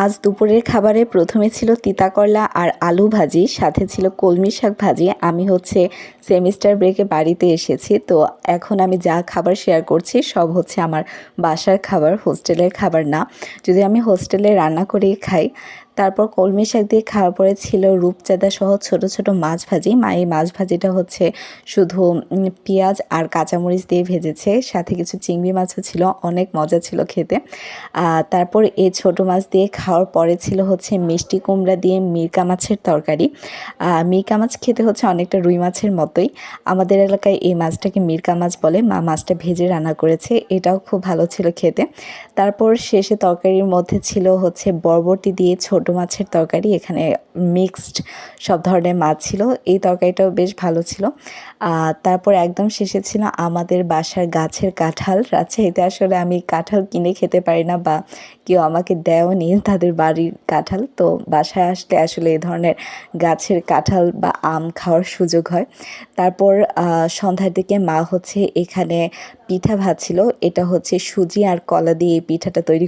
আজ দুপুরের খাবারে প্রথমে ছিল তিতা করলা আর আলু ভাজি, সাথে ছিল কলমি শাক ভাজি। আমি সেমিস্টার ব্রেকে বাড়িতে এসেছি, তো এখন আমি যা খাবার শেয়ার করছি সব আমার বাসার খাবার, হোস্টেলের খাবার না। যদি আমি হোস্টেলে রান্না করেই খাই। তারপর কলমি শাক দিয়ে খাওয়ার পরে ছিল রূপচাঁদা সহ ছোট ছোট মাছ ভাজি। মা এই মাছ ভাজিটা শুধু পেঁয়াজ আর কাঁচামরিচ দিয়ে ভেজেছে, সাথে কিছু চিংড়ি মাছও ছিল, অনেক মজা ছিল খেতে। তারপর এই ছোট মাছ দিয়ে খাওয়ার পরে ছিল মিষ্টি কুমড়া দিয়ে মিরকা মাছের তরকারি। মিরকা মাছ খেতে অনেকটা রুই মাছের মতোই। আমাদের এলাকায় এই মাছটাকে মিরকা মাছ বলে। মা মাছটা ভেজে রান্না করেছে, এটাও খুব ভালো ছিল খেতে। তারপর শেষে তরকারির মধ্যে ছিল বরবটি দিয়ে ছোট মাছের তরকারি। এখানে মিক্সড সব ধরনের মাছ ছিল, এই তরকারিটাও বেশ ভালো ছিল। তারপর একদম শেষে ছিল আমাদের বাসার গাছের কাঁঠাল। রাজশাহীতে আসলে আমি কাঁঠাল কিনে খেতে পারি না, বা কেউ আমাকে দেয়ও নি তাদের বাড়ির কাঁঠাল। তো বাসায় আসলে আসলে এই ধরনের গাছের কাঁঠাল বা আম খাওয়ার সুযোগ হয়। তারপর সন্ধ্যার দিকে মা এখানে পিঠা ভাজছিল। এটা সুজি আর কলা দিয়ে এই পিঠাটা তৈরি